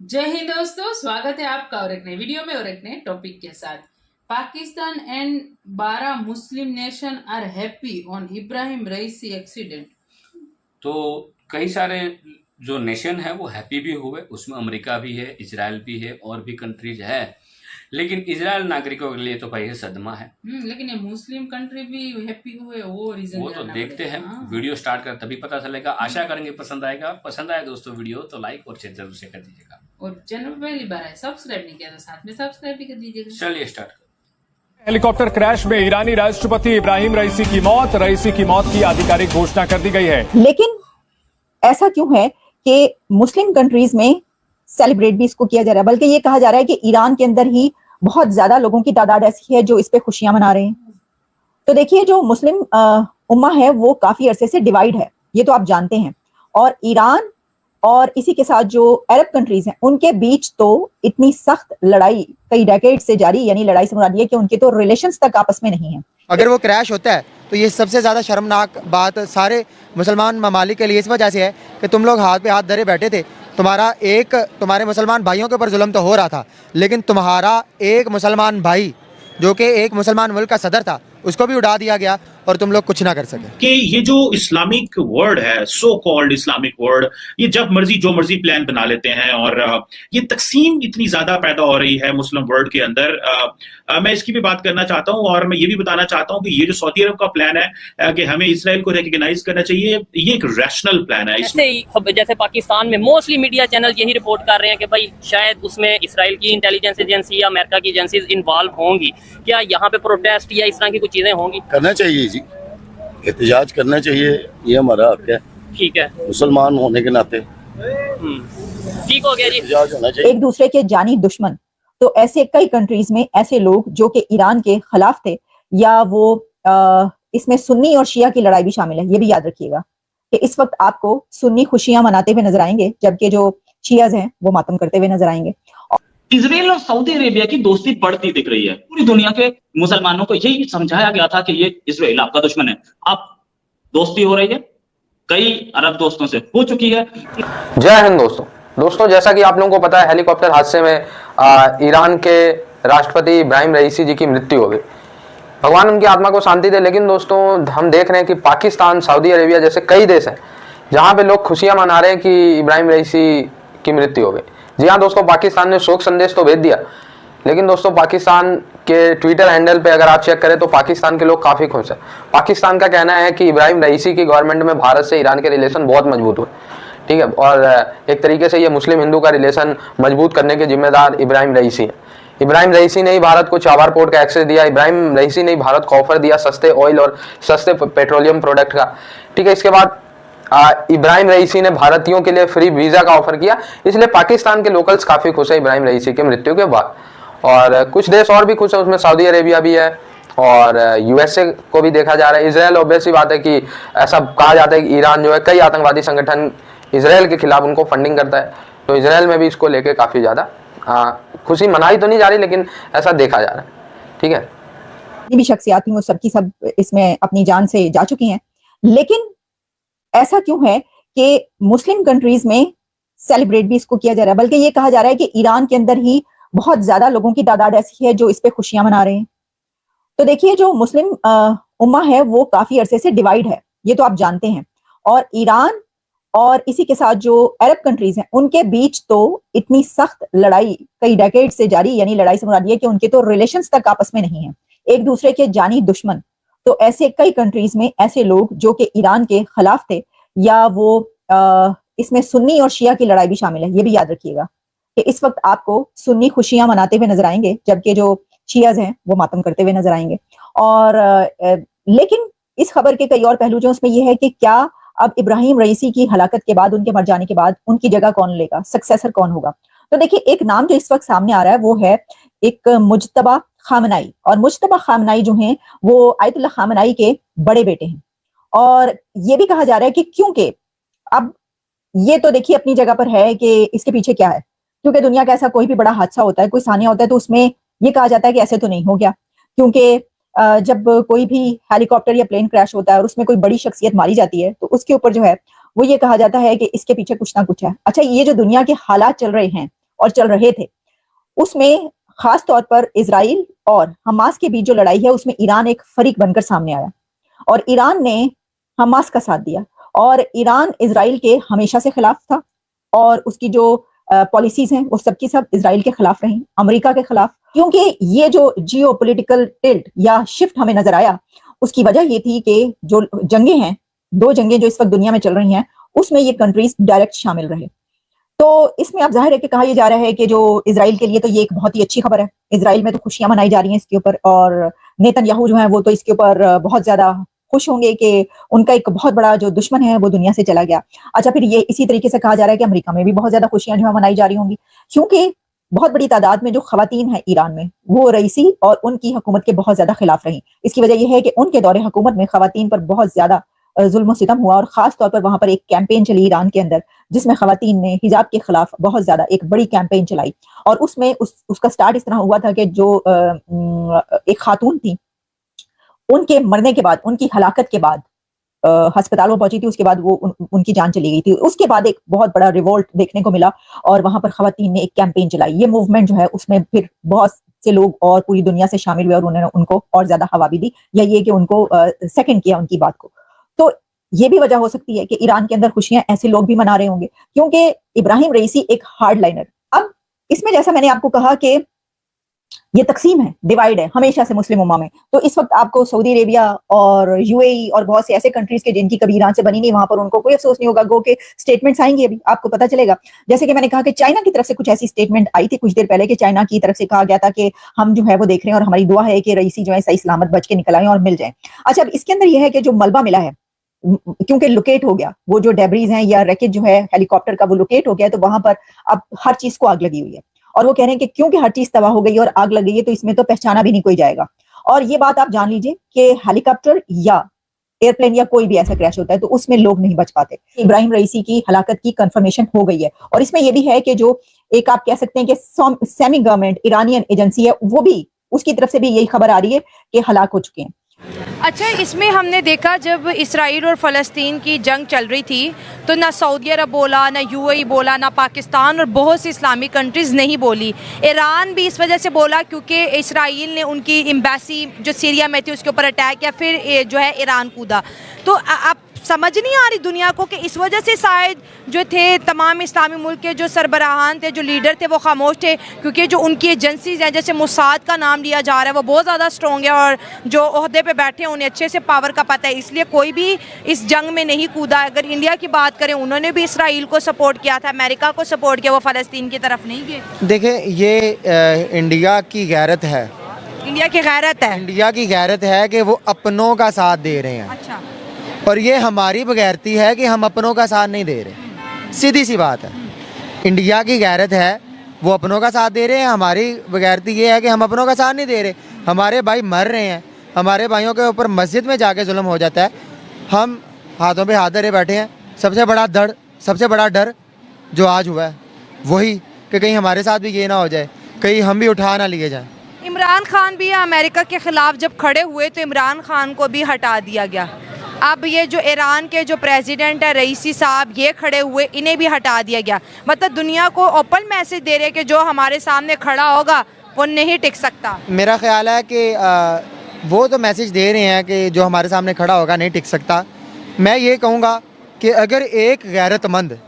जय हिंद दोस्तों, स्वागत है आपका और एक नए वीडियो में और एक नए टॉपिक के साथ। Pakistan and 12 Muslim nation are happy on Ibrahim Raisi accident. तो कई सारे जो नेशन है वो हैप्पी भी हुए, उसमें अमेरिका भी है, इजराइल भी है और भी कंट्रीज है। लेकिन इजराइल नागरिकों के लिए तो भाई ये सदमा है। लेकिन ये मुस्लिम कंट्री भी हैप्पी हुए, वो रीजन वो तो देखते हैं, वीडियो स्टार्ट कर तभी पता चलेगा। आशा करेंगे पसंद आएगा। पसंद आए दोस्तों वीडियो तो लाइक और शेयर जरूर से कर दीजिएगा, और चैनल पहली बार है सब्सक्राइब नहीं किया तो साथ में सब्सक्राइब भी कर दीजिएगा। चलिए स्टार्ट कर। हेलीकॉप्टर क्रैश में ईरानी राष्ट्रपति इब्राहिम रईसी की मौत। रईसी की मौत की आधिकारिक घोषणा कर दी गई है। लेकिन ऐसा क्यों है कि मुस्लिम कंट्रीज में सेलिब्रेट भी इसको किया जा रहा है, बल्कि ये कहा जा रहा है कि ईरान के अंदर ही बहुत ज्यादा लोगों की तादाद ऐसी है जो इस पे खुशियां मना रहे हैं। तो देखिए, जो मुस्लिम उम्मा है वो काफी अरसे से डिवाइड है, ये तो आप जानते हैं। और ईरान और इसी के साथ जो अरब कंट्रीज हैं उनके बीच तो इतनी सख्त लड़ाई कई डेकेड से जारी, यानी लड़ाई से मुराद ये कि उनके तो रिलेशंस तक आपस में नहीं है। अगर वो क्रैश होता है तो ये सबसे ज़्यादा शर्मनाक बात सारे मुसलमान ममालिक के लिए इस वजह से है कि तुम लोग हाथ पे हाथ धरे बैठे थे। तुम्हारे मुसलमान भाइयों के ऊपर जुल्म तो हो रहा था, लेकिन तुम्हारा एक मुसलमान भाई जो कि एक मुसलमान मुल्क का सदर था उसको भी उड़ा दिया गया और तुम लोग कुछ ना कर सके। कि ये जो इस्लामिक वर्ड है, सो कॉल्ड इस्लामिक वर्ड, ये जब मर्जी जो मर्जी प्लान बना लेते हैं और ये तकसीम इतनी ज्यादा पैदा हो रही है मुस्लिम वर्ल्ड के अंदर। मैं इसकी भी बात करना चाहता हूं और मैं ये भी बताना चाहता हूं कि ये जो सऊदी अरब का प्लान है कि हमें इसराइल को रिकॉग्नाइज करना चाहिए, ये एक रैशनल प्लान है। जैसे पाकिस्तान में मोस्टली मीडिया चैनल यही रिपोर्ट कर रहे हैं कि भाई शायद उसमें इसराइल की इंटेलिजेंस एजेंसी या अमेरिका की एजेंसीज इन्वॉल्व होंगी। क्या यहाँ पे प्रोटेस्ट या इस तरह की कुछ चीजें होंगी? करना चाहिए जी, एहतजाज करना चाहिए, ये हमारा हक है। ठीक है, मुसलमान होने के नाते ठीक हो गया जी। एहतजाज होना चाहिए। एक दूसरे के जानी दुश्मन, तो ऐसे कई कंट्रीज में ऐसे लोग जो कि ईरान के खिलाफ थे, या वो इसमें सुन्नी और शिया की लड़ाई भी शामिल है। ये भी याद रखिएगा कि इस वक्त आपको सुन्नी खुशियां मनाते हुए नजर आएंगे, जबकि जो शियाज हैं वो मातम करते हुए नजर आएंगे। इजराइल और सऊदी अरेबिया की दोस्ती बढ़ती दिख रही है। पूरी दुनिया के मुसलमानों को यही समझाया गया था कि ये इजराइल आपका दुश्मन है। अब दोस्ती हो रही है, कई अरब दोस्तों से हो चुकी है। जय हिंद दोस्तों, जैसा कि आप लोगों को पता है, हेलीकॉप्टर हादसे में ईरान के राष्ट्रपति इब्राहिम रईसी जी की मृत्यु हो गई। भगवान उनकी आत्मा को शांति दे। लेकिन दोस्तों, हम देख रहे हैं कि पाकिस्तान, सऊदी अरेबिया जैसे कई देश हैं जहां पे लोग खुशियां मना रहे हैं कि इब्राहिम रईसी की मृत्यु हो गई। जी हाँ दोस्तों, पाकिस्तान ने शोक संदेश तो भेज दिया, लेकिन दोस्तों पाकिस्तान के ट्विटर हैंडल पे अगर आप चेक करें तो पाकिस्तान के लोग काफी खुश हैं। पाकिस्तान का कहना है कि इब्राहिम रईसी की गवर्नमेंट में भारत से ईरान के रिलेशन बहुत मजबूत हुए, ठीक है, और एक तरीके से ये मुस्लिम हिंदू का रिलेशन मजबूत करने के जिम्मेदार इब्राहिम रईसी है। इब्राहिम रईसी ने ही भारत को चाबार पोर्ट का एक्सेस दिया। इब्राहिम रईसी ने ही भारत को ऑफर दिया सस्ते ऑयल और सस्ते पेट्रोलियम प्रोडक्ट का, ठीक है। इसके बाद इब्राहिम रईसी ने भारतीयों के लिए फ्री वीजा का ऑफर किया। इसलिए पाकिस्तान के लोकल्स काफी खुश है इब्राहिम रईसी की मृत्यु के बाद। और कुछ देश और भी खुश है, उसमें सऊदी अरेबिया भी है और यूएसए को भी देखा जा रहा है। इजराइल, ऑब्वियस सी बात है कि ऐसा कहा जाता है कि ईरान जो है कई आतंकवादी संगठन इजराइल के खिलाफ उनको फंडिंग करता है, तो इजराइल में भी इसको लेके काफी ज्यादा खुशी मनाई तो नहीं जा रही, लेकिन ऐसा देखा जा रहा है, ठीक है। जितनी भी शख्सियात थी वो सबकी सब इसमें अपनी जान से जा चुकी हैं। लेकिन ऐसा क्यों है कि मुस्लिम कंट्रीज में सेलिब्रेट भी इसको किया जा रहा है, बल्कि ये कहा जा रहा है कि ईरान के अंदर ही बहुत ज्यादा लोगों की तादाद ऐसी है जो इस पे खुशियां मना रहे हैं। तो देखिए, जो मुस्लिम उम्मा है वो काफी अरसे से डिवाइड है, ये तो आप जानते हैं। और ईरान और इसी के साथ जो अरब कंट्रीज हैं उनके बीच तो इतनी सख्त लड़ाई कई डेकेड से जारी, यानी लड़ाई से मुराद ये कि उनके तो रिलेशंस तक आपस में नहीं है, एक दूसरे के जानी दुश्मन। तो ऐसे कई कंट्रीज में ऐसे लोग जो कि ईरान के खिलाफ थे, या वो इसमें सुन्नी और शिया की लड़ाई भी शामिल है। ये भी याद रखिएगा कि इस वक्त आपको सुन्नी खुशियां मनाते हुए नजर आएंगे, जबकि जो शियाज हैं वो मातम करते हुए नजर आएंगे। और लेकिन इस खबर के कई और पहलू जो उसमें ये है कि क्या अब इब्राहिम रईसी की हलाकत के बाद, उनके मर जाने के बाद उनकी जगह कौन लेगा, सक्सेसर कौन होगा? तो देखिए, एक नाम जो इस वक्त सामने आ रहा है वो है एक मुज्तबा खामनाई। और मुज्तबा खामनाई जो हैं वो आयतुल्लाह खामनाई के बड़े बेटे हैं। और ये भी कहा जा रहा है कि क्योंकि अब ये तो देखिए अपनी जगह पर है कि इसके पीछे क्या है, क्योंकि दुनिया का ऐसा कोई भी बड़ा हादसा होता है, कोई सानिया होता है, तो उसमें ये कहा जाता है कि ऐसे तो नहीं हो गया, क्योंकि जब कोई भी हेलीकॉप्टर या प्लेन क्रैश होता है और उसमें कोई बड़ी शख्सियत मारी जाती है तो उसके ऊपर जो है वो ये कहा जाता है कि इसके पीछे कुछ ना कुछ है। अच्छा, ये जो दुनिया के हालात चल रहे हैं और चल रहे थे, उसमें खास तौर पर इजराइल और हमास के बीच जो लड़ाई है उसमें ईरान एक फरीक बनकर सामने आया और ईरान ने हमास का साथ दिया। और ईरान इजराइल के हमेशा से खिलाफ था और उसकी जो पॉलिसीज हैं वो सबकी सब इजराइल के खिलाफ रही, अमेरिका के खिलाफ, क्योंकि ये जो जियो पॉलिटिकल टिल्ट या शिफ्ट हमें नजर आया उसकी वजह ये थी कि जो जंगें हैं, 2 जंगें जो इस वक्त दुनिया में चल रही हैं, उसमें ये कंट्रीज डायरेक्ट शामिल रहे। तो इसमें अब जाहिर है कि कहा यह जा रहा है कि जो इजराइल के लिए तो ये एक बहुत ही अच्छी खबर है, इजराइल में तो खुशियां मनाई जा रही हैं इसके ऊपर, और नेतन्याहू जो है वो तो इसके ऊपर बहुत ज्यादा खुश होंगे कि उनका एक बहुत बड़ा जो दुश्मन है वो दुनिया से चला गया। अच्छा, फिर ये इसी तरीके से कहा जा रहा है कि अमेरिका में भी बहुत ज्यादा खुशियां जो है मनाई जा रही होंगी, क्योंकि बहुत बड़ी तादाद में जो खवातीन है ईरान में वो रईसी और उनकी हुकूमत के बहुत ज्यादा खिलाफ रही। इसकी वजह यह है कि उनके दौरे हुकूमत में खवातीन पर बहुत ज्यादा जुल्म सितम हुआ और खास तौर पर वहां पर एक कैंपेन चली ईरान के अंदर जिसमें खवातीन ने हिजाब के खिलाफ बहुत ज्यादा एक बड़ी कैंपेन चलाई। और उसमें उसका स्टार्ट इस तरह हुआ था कि जो एक खातून थी, उनके मरने के बाद, उनकी हलाकत के बाद अस्पताल में पहुंची थी, उसके बाद वो उनकी जान चली गई थी। उसके बाद एक बहुत बड़ा रिवोल्ट देखने को मिला और वहां पर खवातीन ने एक कैंपेन चलाई। ये मूवमेंट जो है उसमें फिर बहुत से लोग और पूरी दुनिया से शामिल हुए और उन्होंने उनको और ज्यादा हवा भी दी, या ये कि उनको सेकंड किया उनकी बात को। तो ये भी वजह हो सकती है कि ईरान के अंदर खुशियां ऐसे लोग भी मना रहे होंगे, क्योंकि इब्राहिम रईसी एक हार्ड लाइनर। अब इसमें जैसा मैंने आपको कहा कि ये तकसीम है, डिवाइड है हमेशा से मुस्लिम उम्मा में, तो इस वक्त आपको सऊदी अरेबिया और यूएई और बहुत से ऐसे कंट्रीज के जिनकी कभी ईरान से बनी नहीं, वहां पर उनको कोई अफसोस नहीं होगा। गो के स्टेटमेंट्स आएंगे, अभी आपको पता चलेगा। जैसे कि मैंने कहा कि चाइना की तरफ से कुछ ऐसी स्टेटमेंट आई थी कुछ देर पहले कि चाइना की तरफ से कहा गया था कि हम जो है वो देख रहे हैं और हमारी दुआ है कि रईसी जो है सही सलामत बच के निकल आए और मिल जाए। अच्छा, अब इसके अंदर यह है कि जो मलबा मिला है, क्योंकि लोकेट हो गया, वो जो डेब्रीज हैं या रैकेट जो है हेलीकॉप्टर का वो लोकेट हो गया, तो वहां पर अब हर चीज को आग लगी हुई है और वो कह रहे हैं कि क्योंकि हर चीज तबाह हो गई और आग लग गई है तो इसमें तो पहचाना भी नहीं कोई जाएगा। और ये बात आप जान लीजिए कि हेलीकॉप्टर या एयरप्लेन या कोई भी ऐसा क्रैश होता है तो उसमें लोग नहीं बच पाते। इब्राहिम रईसी की हलाकत की कंफर्मेशन हो गई है और इसमें यह भी है कि जो एक आप कह सकते हैं कि सेमी गवर्नमेंट ईरानियन एजेंसी है, वो भी उसकी तरफ से भी यही खबर आ रही है कि हलाक हो चुके हैं। अच्छा, इसमें हमने देखा जब इसराइल और फ़लस्तीन की जंग चल रही थी तो ना सऊदी अरब बोला, ना यूएई बोला, ना पाकिस्तान और बहुत सी इस्लामिक कंट्रीज़ नहीं बोली। ईरान भी इस वजह से बोला क्योंकि इसराइल ने उनकी एम्बेसी जो सीरिया में थी उसके ऊपर अटैक किया, फिर जो है ईरान कूदा। तो अब समझ नहीं आ रही दुनिया को कि इस वजह से शायद जो थे तमाम इस्लामी मुल्क के जो सरबराहान थे, जो लीडर थे, वो खामोश थे, क्योंकि जो उनकी एजेंसीज हैं, जैसे मोसाद का नाम लिया जा रहा है, वो बहुत ज़्यादा स्ट्रॉन्ग है और जो ओहदे पे बैठे हैं उन्हें अच्छे से पावर का पता है, इसलिए कोई भी इस जंग में नहीं कूदा। अगर इंडिया की बात करें, उन्होंने भी इसराइल को सपोर्ट किया था, अमेरिका को सपोर्ट किया, वो फ़लस्तीन की तरफ नहीं गए। देखिए, ये इंडिया की गैरत है, इंडिया की गैरत है, इंडिया की गैरत है कि वो अपनों का साथ दे रहे हैं। अच्छा, और ये हमारी बगैरती है कि हम अपनों का साथ नहीं दे रहे। सीधी सी बात है, इंडिया की गैरत है वो अपनों का साथ दे रहे हैं, हमारी बगैरती ये है कि हम अपनों का साथ नहीं दे रहे। हमारे भाई मर रहे हैं, हमारे भाइयों के ऊपर मस्जिद में जाके जुल्म हो जाता है, हम हाथों पे हाथ धरे बैठे हैं। सबसे बड़ा डर जो आज हुआ है वही कि कहीं हमारे साथ भी ये ना हो जाए, कहीं हम भी उठा ना लिए जाएं। इमरान खान भी अमेरिका के ख़िलाफ़ जब खड़े हुए तो इमरान खान को भी हटा दिया गया। अब ये जो ईरान के जो प्रेसिडेंट है रईसी साहब, ये खड़े हुए, इन्हें भी हटा दिया गया। मतलब दुनिया को ओपन मैसेज दे रहे हैं कि जो हमारे सामने खड़ा होगा वो नहीं टिक सकता। मेरा ख्याल है कि वो तो मैसेज दे रहे हैं कि जो हमारे सामने खड़ा होगा नहीं टिक सकता। मैं ये कहूँगा कि अगर एक गैरतमंद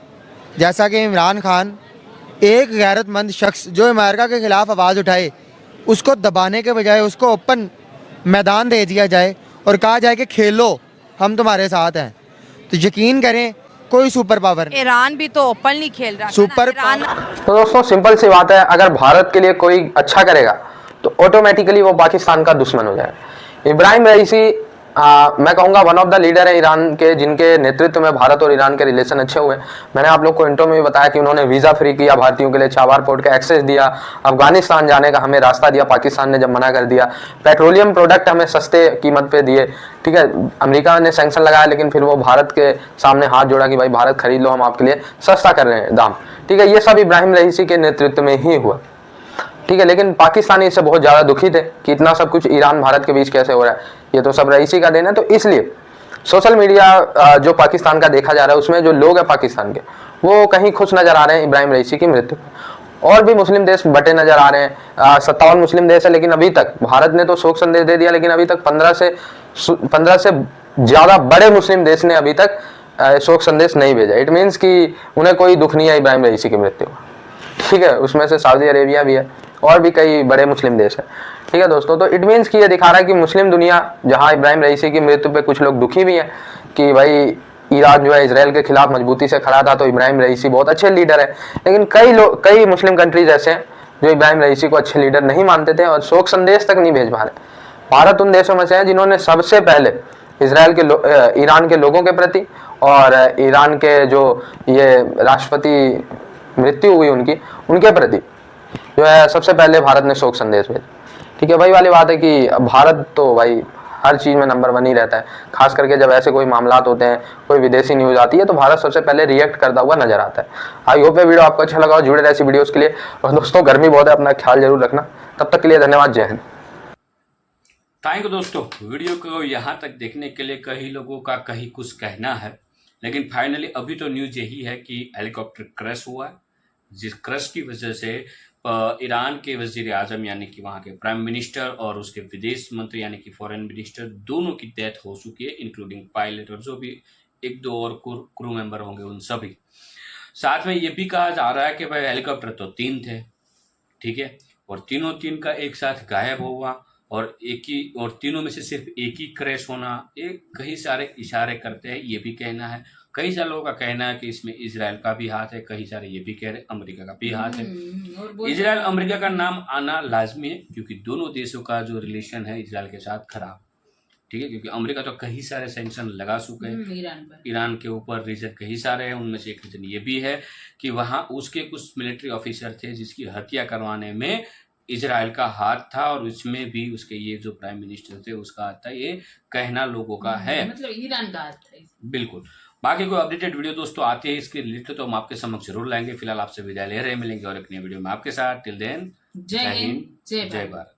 जैसा कि इमरान खान, एक गैरतमंद शख्स जो अमेरिका के ख़िलाफ़ आवाज़ उठाए, उसको दबाने के बजाय उसको ओपन मैदान दे दिया जाए और कहा जाए कि खेलो, हम तुम्हारे साथ हैं, तो यकीन करें कोई सुपर पावर नहीं। ईरान भी तो ओपनली खेल रहा है सुपर तो दोस्तों सिंपल सी बात है, अगर भारत के लिए कोई अच्छा करेगा तो ऑटोमेटिकली वो पाकिस्तान का दुश्मन हो जाएगा। इब्राहिम रईसी मैं कहूँगा वन ऑफ द लीडर है ईरान के, जिनके नेतृत्व में भारत और ईरान के रिलेशन अच्छे हुए। मैंने आप लोग को इंट्रो में भी बताया कि उन्होंने वीज़ा फ्री किया भारतीयों के लिए, चाबार पोर्ट का एक्सेस दिया, अफगानिस्तान जाने का हमें रास्ता दिया, पाकिस्तान ने जब मना कर दिया, पेट्रोलियम प्रोडक्ट हमें सस्ते कीमत पे दिए। ठीक है, अमेरिका ने सैंक्शन लगाया लेकिन फिर वो भारत के सामने हाथ जोड़ा कि भाई भारत खरीद लो, हम आपके लिए सस्ता कर रहे हैं दाम। ठीक है, ये सब इब्राहिम रईसी के नेतृत्व में ही हुआ। ठीक है, लेकिन पाकिस्तानी इससे बहुत ज़्यादा दुखी थे कि इतना सब कुछ ईरान भारत के बीच कैसे हो रहा है, ये तो सब रईसी का देन है। तो इसलिए सोशल मीडिया जो पाकिस्तान का देखा जा रहा है उसमें जो लोग हैं पाकिस्तान के, वो कहीं खुश नज़र आ रहे हैं इब्राहिम रईसी की मृत्यु। और भी मुस्लिम देश बटे नजर आ रहे हैं। 57 मुस्लिम देश है, लेकिन अभी तक भारत ने तो शोक संदेश दे दिया, लेकिन अभी तक 15 से ज्यादा बड़े मुस्लिम देश ने अभी तक शोक संदेश नहीं भेजा। इट मीन्स कि उन्हें कोई दुख नहीं है इब्राहिम रईसी की मृत्यु। ठीक है, उसमें से सऊदी अरेबिया भी है और भी कई बड़े मुस्लिम देश है। ठीक है दोस्तों, तो इट मीन्स कि ये दिखा रहा है कि मुस्लिम दुनिया, जहां इब्राहिम रईसी की मृत्यु पे कुछ लोग दुखी भी हैं कि भाई ईरान जो है इसराइल के खिलाफ मजबूती से खड़ा था, तो इब्राहिम रईसी बहुत अच्छे लीडर है, लेकिन कई मुस्लिम कंट्रीज ऐसे हैं जो इब्राहिम रईसी को अच्छे लीडर नहीं मानते थे और शोक संदेश तक नहीं भेज पा रहे। भारत उन देशों में से है जिन्होंने सबसे पहले ईरान के लोगों के प्रति और ईरान के जो ये राष्ट्रपति मृत्यु हुई उनके प्रति जो है सबसे पहले भारत ने शोक संदेश भेजा। ठीक है, वही वाली बात है कि भारत तो भाई हर चीज में नंबर 1 ही रहता है, खास करके जब ऐसे कोई मामलात होते हैं, कोई विदेशी न्यूज आती है तो भारत सबसे पहले रिएक्ट करता हुआ नजर आता है। आई होप ये वीडियो आपको अच्छा लगा, जुड़े रहे ऐसी वीडियोस के लिए। और दोस्तों गर्मी बहुत है, अपना ख्याल जरूर रखना। तब तक के लिए धन्यवाद, जय हिंद। थैंक यू दोस्तों, वीडियो को यहाँ तक देखने के लिए कई लोगों का कहीं कुछ कहना है, लेकिन फाइनली अभी तो न्यूज यही है कि हेलीकॉप्टर क्रैश हुआ है, जिस क्रैश की वजह से ईरान के वजीर आजम यानी कि वहाँ के प्राइम मिनिस्टर और उसके विदेश मंत्री यानी कि फॉरेन मिनिस्टर दोनों की डेथ हो चुकी है, इंक्लूडिंग पायलट और जो भी 1-2 और क्रू मेंबर होंगे उन सभी। साथ में ये भी कहा जा रहा है कि भाई हेलीकॉप्टर तो 3 थे, ठीक है, और तीन का एक साथ गायब हुआ और तीनों में से सिर्फ एक ही क्रैश होना, ये कई सारे इशारे करते हैं। ये भी कहना है, कई सारे लोगों का कहना है कि इसमें इजराइल का भी हाथ है, कई सारे ये भी कह रहे अमेरिका का भी हाथ है। इजराइल अमेरिका का नाम आना लाजमी है क्योंकि दोनों देशों का जो रिलेशन है इजराइल के साथ खराब, ठीक है, क्योंकि अमेरिका तो कई सारे सैंक्शन लगा चुके हैं ईरान के ऊपर। रीजन कई सारे हैं, उनमें से एक रीजन ये भी है कि वहाँ उसके कुछ मिलिट्री ऑफिसर थे जिसकी हत्या करवाने में इजराइल का हाथ था, और उसमें भी उसके ये जो प्राइम मिनिस्टर थे उसका हाथ था, ये कहना लोगों का है, मतलब ईरान का हाथ था। बिल्कुल। बाकी कोई अपडेटेड वीडियो दोस्तों आते हैं इसके रिलेटेड तो हम आपके समक्ष जरूर लाएंगे। फिलहाल आपसे विदाई ले रहे हैं, मिलेंगे और एक नई वीडियो में आपके साथ। टिल देन, जय हिंद, जय भारत।